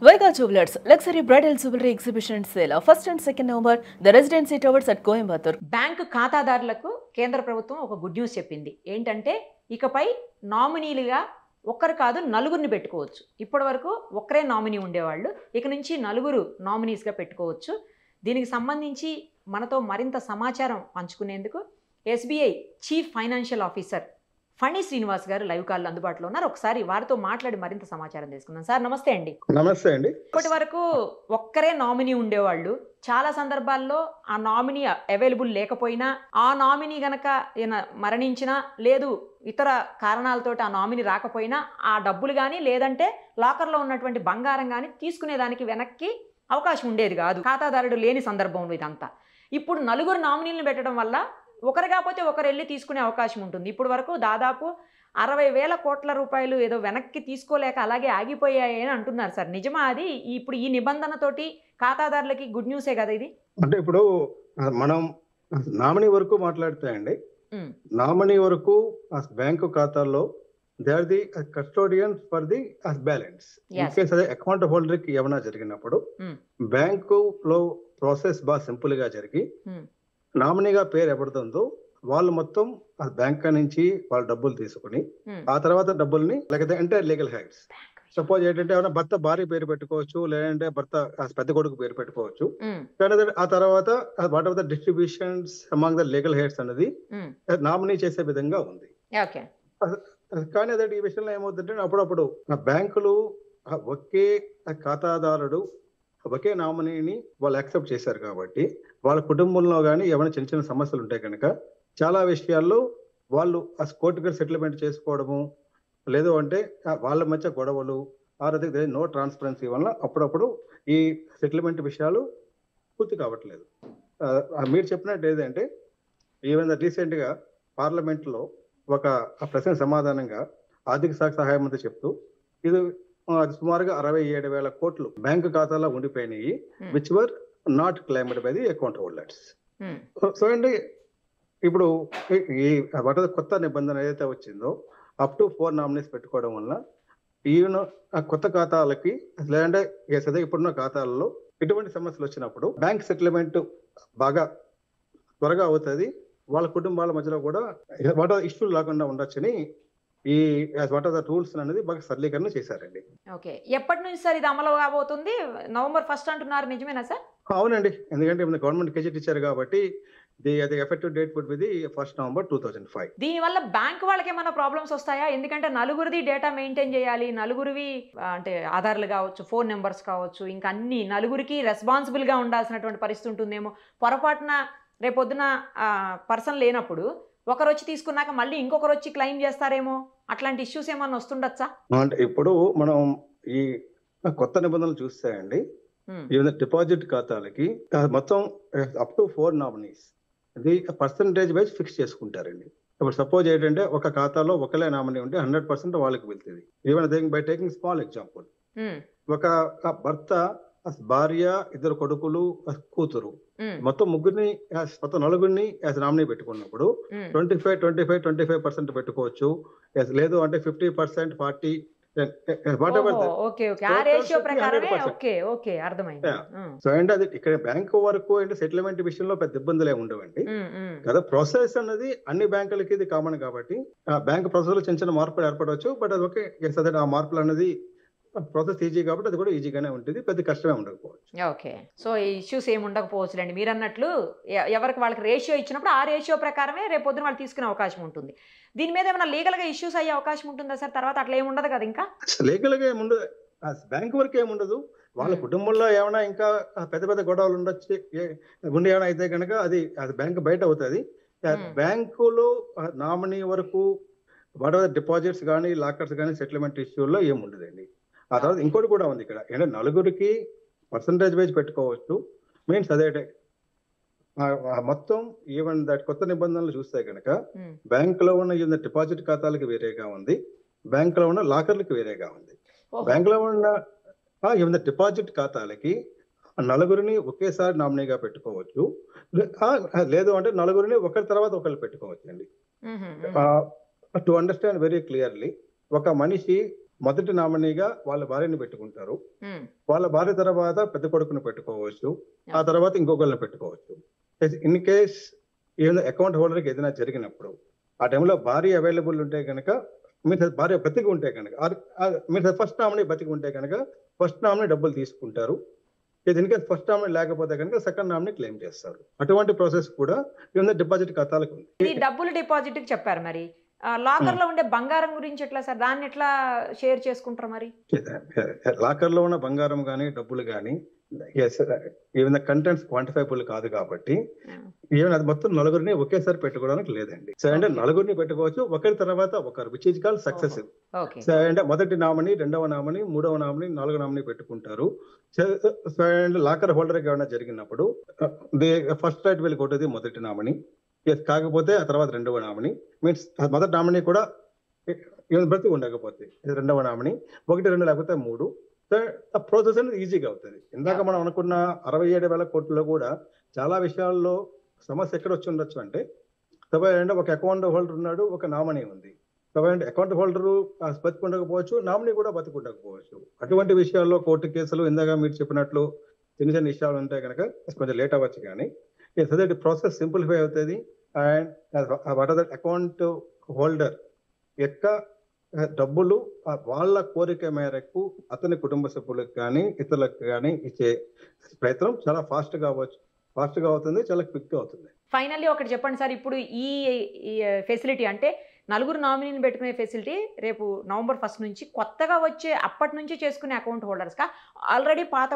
Vega Jewelers Luxury Bridal Jewelry Exhibition Sale first and second November, the Residency Towers at Coimbatore. Bank ఖాతాదారులకు కేంద్ర ప్రభుత్వం ఒక good news చెప్పింది. ఏంటంటే ఇకపై నామినీలుగా ఒక్కరు కాదు నలుగురిని పెట్టుకోవచ్చు. ఇప్పటి వరకు ఒక్కరే నామినీ ఉండేవాళ్ళు, ఇక నుంచి నలుగురు నామినీస్గా పెట్టుకోవచ్చు. దీనికి సంబంధించి మనతో మరింత సమాచారం పంచుకునేందుకు SBI chief financial officer Phani Srinivas garu live call అందుబాటులో ఉన్నారు. ఒకసారి వారితో మాట్లాడి మరింత సమాచారం తీసుకుందాం. సార్ నమస్తే అండి. నమస్తే అండి. ఇప్పటి వరకు ఒక్కరే నామినీ ఉండేవాళ్ళు. చాలా సందర్భాల్లో ఆ నామినీ అవైలబుల్ లేకపోయినా, ఆ నామినీ గనక మరణించినా లేదు ఇతర కారణాలతోటి ఆ నామినీ రాకపోయినా ఆ డబ్బులు కానీ లేదంటే లాకర్లో ఉన్నటువంటి బంగారం కానీ తీసుకునేదానికి వెనక్కి అవకాశం ఉండేది కాదు, ఖాతాదారుడు లేని సందర్భంలో. ఇదంతా ఇప్పుడు నలుగురు నామినీలను పెట్టడం వల్ల ఒకరు కాకపోతే ఒకరు వెళ్ళి తీసుకునే అవకాశం ఉంటుంది. ఇప్పుడు వరకు దాదాపు 60,000 కోట్ల రూపాయలు ఏదో వెనక్కి తీసుకోలేక అలాగే ఆగిపోయాయి అని అంటున్నారు. సార్ నిజమా అది? ఇప్పుడు ఈ నిబంధనతోటి ఖాతాదారులకి గుడ్ న్యూసే కదా ఇది? అంటే ఇప్పుడు మనం నామినీ వరకు మాట్లాడితే అండి, నామినీ వరకు బ్యాంకు ఖాతాల్లో they are the custodian for the balance. In case అదే అకౌంట్ హోల్డర్ కి ఏమైనా జరిగినప్పుడు బ్యాంకు లో ప్రాసెస్ బాగా సింపుల్ గా జరిగి నామినీగా పేరు ఎవరుతుందో వాళ్ళు మొత్తం బ్యాంక్ నుంచి వాళ్ళ డబ్బులు తీసుకుని ఆ తర్వాత డబ్బుల్ని లేకపోతే ఎంటైర్ లీగల్ హెడ్స్, సపోజ్ ఏంటంటే ఏమైనా భర్త భార్య పేరు పెట్టుకోవచ్చు, లేదంటే భర్త పెద్ద కొడుకు పేరు పెట్టుకోవచ్చు. కానీ ఆ తర్వాత what of the distributions among the legal heads అనేది నామినీ చేసే విధంగా ఉంది. కానీ అదే ఈ విషయంలో ఏమవుతుందంటే అప్పుడప్పుడు బ్యాంకులు ఒకే ఖాతాదారుడు ఒకే నామినీని వాళ్ళు యాక్సెప్ట్ చేశారు కాబట్టి వాళ్ళ కుటుంబంలో కానీ ఏమైనా చిన్న చిన్న సమస్యలు ఉంటాయి కనుక చాలా విషయాల్లో వాళ్ళు ఆ కోర్టుగా సెటిల్మెంట్ చేసుకోవడము, లేదు అంటే వాళ్ళ మధ్య గొడవలు, ఆర్థిక నో ట్రాన్స్పరెన్సీ వల్ల అప్పుడప్పుడు ఈ సెటిల్మెంట్ విషయాలు పూర్తి కావట్లేదు. మీరు చెప్పినట్టు ఏదంటే ఈవెన్ రీసెంట్ గా పార్లమెంట్ లో ఒక ప్రశ్న సమాధానంగా ఆర్థిక శాఖ సహాయ మంత్రి చెప్తూ ఇది సుమారుగా 67,000 కోట్లు బ్యాంకు ఖాతాలో ఉండిపోయినాయి, which were not claimed by the account holders. So అండి ఇప్పుడు ఈ కొత్త నిబంధన ఏదైతే వచ్చిందో అప్ టు 4 నామినీస్ పెట్టుకోవడం వల్ల ఈవెన్ ఆ కొత్త ఖాతాలకి లేదంటే ఇప్పుడున్న ఖాతాలలో ఎటువంటి సమస్యలు వచ్చినప్పుడు బ్యాంక్ సెటిల్మెంట్ బాగా త్వరగా అవుతుంది, వాళ్ళ కుటుంబాల మధ్యలో కూడా వాట్ ఆర్ ఇష్యూలు లేకుండా ఉండొచ్చని ఈ వాట్ ఆర్ ద రూల్స్ అనేది బాగా సరళీకరణ చేశారండి. ఓకే, ఎప్పటి నుంచి సార్ ఇది అమలు కాబోతుంది? November 1st అంటున్నారు, నిజమేనా సార్? అవునండి, ఎందుకంటే గవర్నమెంట్ గెజెట్ ఇచ్చారు కాబట్టి అది effective date would be the 1st November 2005. దీని వల్ల బ్యాంక్ వాళ్ళకి ఏమైనా ప్రాబ్లమ్స్ వస్తాయా? ఎందుకంటే నలుగురిది డేటా మెయింటైన్ చేయాలి, నలుగురివి అంటే ఆధార్లు కావచ్చు, ఫోన్ నెంబర్స్ కావచ్చు, ఇంకా అన్ని నలుగురికి రెస్పాన్సిబుల్ గా ఉండాల్సినటువంటి పరిస్థితి ఉంటుందేమో. పొరపాటున రేపొద్దున పర్సన్ లేనప్పుడు ఒకరు వచ్చి తీసుకున్నాక మళ్ళీ ఇంకొకరు వచ్చి క్లెయిమ్ చేస్తారేమో, అట్లాంటి ఇష్యూస్ ఏమన్నా వస్తుండొచ్చా? అంటే ఇప్పుడు మనం ఈ కొత్త నిబంధనలు చూస్తే అండి, ఈవెన్ డిపాజిట్ ఖాతాలకి మొత్తం అప్ టు 4 నామినీస్ అది పర్సంటేజ్ వైజ్ ఫిక్స్ చేసుకుంటారండి. ఇప్పుడు సపోజ్ ఏంటంటే ఒక ఖాతాలో ఒకలే నామినీ ఉంటే 100% వాళ్ళకి వెళ్తుంది. Even by taking small example, ఒక భర్త, భార్య, 2 కొడుకులు, కూతురు, మొత్తం నలుగురిని నామినీ పెట్టుకున్నప్పుడు 25% పెట్టుకోవచ్చు, లేదు అంటే 50%, 40 సో అంటే అది ఇక్కడ బ్యాంకు వరకు అంటే సెటిల్మెంట్ విషయంలో పెద్ద ఇబ్బందులు ఏమి ఉండవండి కదా. ప్రాసెస్ అన్నది అన్ని బ్యాంకులకి ఇది కామన్ కాబట్టి బ్యాంక్ ప్రాసెస్ లో చిన్న చిన్న మార్పులు ఏర్పడవచ్చు. బట్ అది ఓకే, ఆ మార్పులు అనేది ప్రాసెస్ ఈజీ కాబట్టి అది కూడా ఈజీగానే ఉంటుంది, పెద్ద కష్టమే ఉండకపోవచ్చు. ఓకే, సో ఈ ఇష్యూస్ ఏమి ఉండకపోవచ్చులేండి. మీరు అన్నట్లు ఎవరికి వాళ్ళకి రేషియో ఇచ్చినప్పుడు ఆ రేషియో ప్రకారమే రేపు పొద్దున వాళ్ళు తీసుకునే అవకాశం ఉంటుంది. దీని మీద ఏమైనా లీగల్ గా ఇష్యూస్ అయ్యే అవకాశం ఉంటుందా సార్? తర్వాత అట్లా ఏమి ఉండదు కదా? ఇంకా లీగల్ గా ఏముండదు, బ్యాంక్ వరకు ఏముండదు. వాళ్ళ కుటుంబంలో ఏమైనా ఇంకా పెద్ద పెద్ద గొడవలు ఉండొచ్చు, గుండె ఏమైనా అయితే కనుక అది బ్యాంక్ బయట అవుతుంది. బ్యాంకులో నామినీ వరకు వాట్ ఆర్ డిపాజిట్స్ కానీ లాకర్స్ కానీ సెటిల్మెంట్ ఇష్యూల్లో ఏముండదండి. ఆ తర్వాత ఇంకోటి కూడా ఉంది ఇక్కడ, అంటే నలుగురికి పర్సంటేజ్ వైజ్ పెట్టుకోవచ్చు. మీన్స్ అదే మొత్తం ఈవెన్ దట్ కొత్త నిబంధనలు చూస్తే కనుక బ్యాంక్ లో ఉన్న డిపాజిట్ ఖాతాలకి వేరేగా ఉంది, బ్యాంక్ లో ఉన్న లాకర్లకి వేరేగా ఉంది. బ్యాంక్ లో ఉన్న డిపాజిట్ ఖాతాలకి నలుగురిని ఒకేసారి నామినీగా పెట్టుకోవచ్చు, లేదు అంటే నలుగురిని ఒకరి తర్వాత ఒకరు పెట్టుకోవచ్చు అండి. టు అండర్స్టాండ్ వెరీ క్లియర్లీ, ఒక మనిషి మొదటి నామినీగా వాళ్ళ భార్యని పెట్టుకుంటారు. వాళ్ళ భార్య తర్వాత పెద్ద కొడుకుని పెట్టుకోవచ్చు, ఆ తర్వాత ఇంకొకరిని పెట్టుకోవచ్చు. ఇన్ కేస్ ఏదైనా అకౌంట్ హోల్డర్కి ఏదైనా జరిగినప్పుడు ఆ టైంలో భార్య అవైలబుల్ ఉంటే కనుక, మీరు భార్య బతికి ఉంటే కనుక, మీరు ఫస్ట్ నామినీ బతికి ఉంటే కనుక ఫస్ట్ నామినీ డబ్బులు తీసుకుంటారు. దీనికి ఫస్ట్ నామినీ లేకపోతే కనుక సెకండ్ నామినీ క్లెయిమ్ చేస్తారు. అటువంటి ప్రాసెస్ కూడా డిపాజిట్ ఖాతాలకు ఉంది. ఈ డబ్బులు డిపాజిట్ కి చెప్పారు, మరి లాకర్ లో ఉండే బంగారం గురించి ఎట్లా సార్, దాన్ని ఎట్లా షేర్ చేసుకుంటారు? మరి లాకర్ లో ఉన్న బంగారం కానీ డబ్బులు కానీ ఈవెన్ కంటెంట్స్ క్వాంటిఫైబుల్ కాదు కాబట్టి ఈవెన్ అది మొత్తం నలుగురిని ఒకేసారి పెట్టుకోవడానికి లేదండి. సో అంటే నలుగురిని పెట్టుకోవచ్చు, ఒకరి తర్వాత ఒకరు, which is called successive. So అంటే మొదటి నామినీ, రెండవ నామినీ, మూడవ నామినీ, నాలుగో నామినీ పెట్టుకుంటారు. సో అండ్ లాకర్ హోల్డర్ ఏమైనా జరిగినప్పుడు first right will go to the మొదటి నామినీ. కాకపోతే ఆ తర్వాత రెండవ నామినీ, మీన్స్ మొదటి నామినీ కూడా బ్రతి ఉండకపోతే రెండవ నామినీ, 1, 2 లేకపోతే 3. సో ప్రాసెస్ అనేది ఈజీగా అవుతుంది. ఇందాక మనం అనుకున్న 67,000 కోట్లలో కూడా చాలా విషయాల్లో సమస్య ఎక్కడ వచ్చి ఉండొచ్చు అంటే, ఒక అకౌంట్ హోల్డర్ ఉన్నాడు, ఒక నామినీ ఉంది. అకౌంట్ హోల్డరు బతికి ఉండకపోవచ్చు, నామినీ కూడా బతికి ఉండకపోవచ్చు. అటువంటి విషయాల్లో కోర్టు కేసులు ఇందాక మీరు చెప్పినట్లు చిన్న చిన్న విషయాలు ఉంటాయి కనుక కొంచెం లేట్ అవ్వచ్చు. కానీ ప్రాసెస్ సింప్లిఫై అవుతుంది. And what are that account holder యొక్క డబ్బులు వాళ్ళ కోరిక మేరకు అతని కుటుంబ సభ్యులకు కానీ ఇతరులకు కానీ ఇచ్చే ప్రయత్నం చాలా ఫాస్ట్ గా అవుతుంది, చాలా క్విక్ గా అవుతుంది. ఫైనల్లీ ఒకటి చెప్పండి సార్, ఇప్పుడు ఈ ఫెసిలిటీ అంటే నలుగురు నామినీని పెట్టుకునే ఫెసిలిటీ రేపు November 1 నుంచి కొత్తగా వచ్చే అప్పటి నుంచి చేసుకునే అకౌంట్ హోల్డర్స్గా, ఆల్రెడీ పాత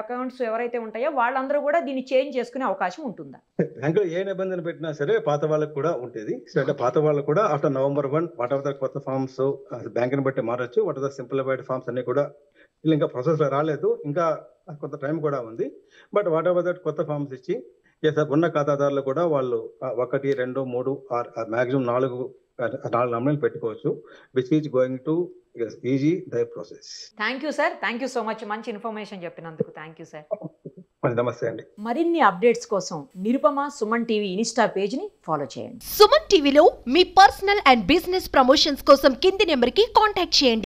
అకౌంట్స్ ఎవరైతే ఉంటాయో వాళ్ళందరూ కూడా దీన్ని చేంజ్ చేసుకునే అవకాశం ఉంటుందా? బ్యాంకులో ఏ నిబంధన పెట్టినా సరే పాత వాళ్ళకు కూడా ఉంటుంది. సో అంటే పాత వాళ్ళు కూడా after November 1 what are the కొత్త ఫార్మ్స్ బ్యాంకుని బట్టి మారచ్చు. What are the simplified forms అన్ని కూడా ఇంకా ప్రాసెస్ లో రాలేదు, ఇంకా కొంత టైం కూడా ఉంది. బట్ వాట్ ఎవర్ దట్ కొత్త ఫార్మ్స్ ఇచ్చి ఉన్న ఖాతాదారులు కూడా వాళ్ళు 1, 2, 3 మాక్సిమం 4 నామినీలు పెట్టుకోవచ్చు, which is going to easy the process. Thank you sir, thank you so much, మంచి ఇన్ఫర్మేషన్ చెప్పినందుకు. Thank you sir. నమస్తే అండి. మరిన్ని అప్డేట్స్ కోసం Nirupama Suman TV Insta page ని ఫాలో చేయండి. సుమన్ టీవీలో మీ పర్సనల్ అండ్ బిజినెస్ ప్రమోషన్స్ కోసం కింది నెంబర్ కి కాంటాక్ట్ చేయండి.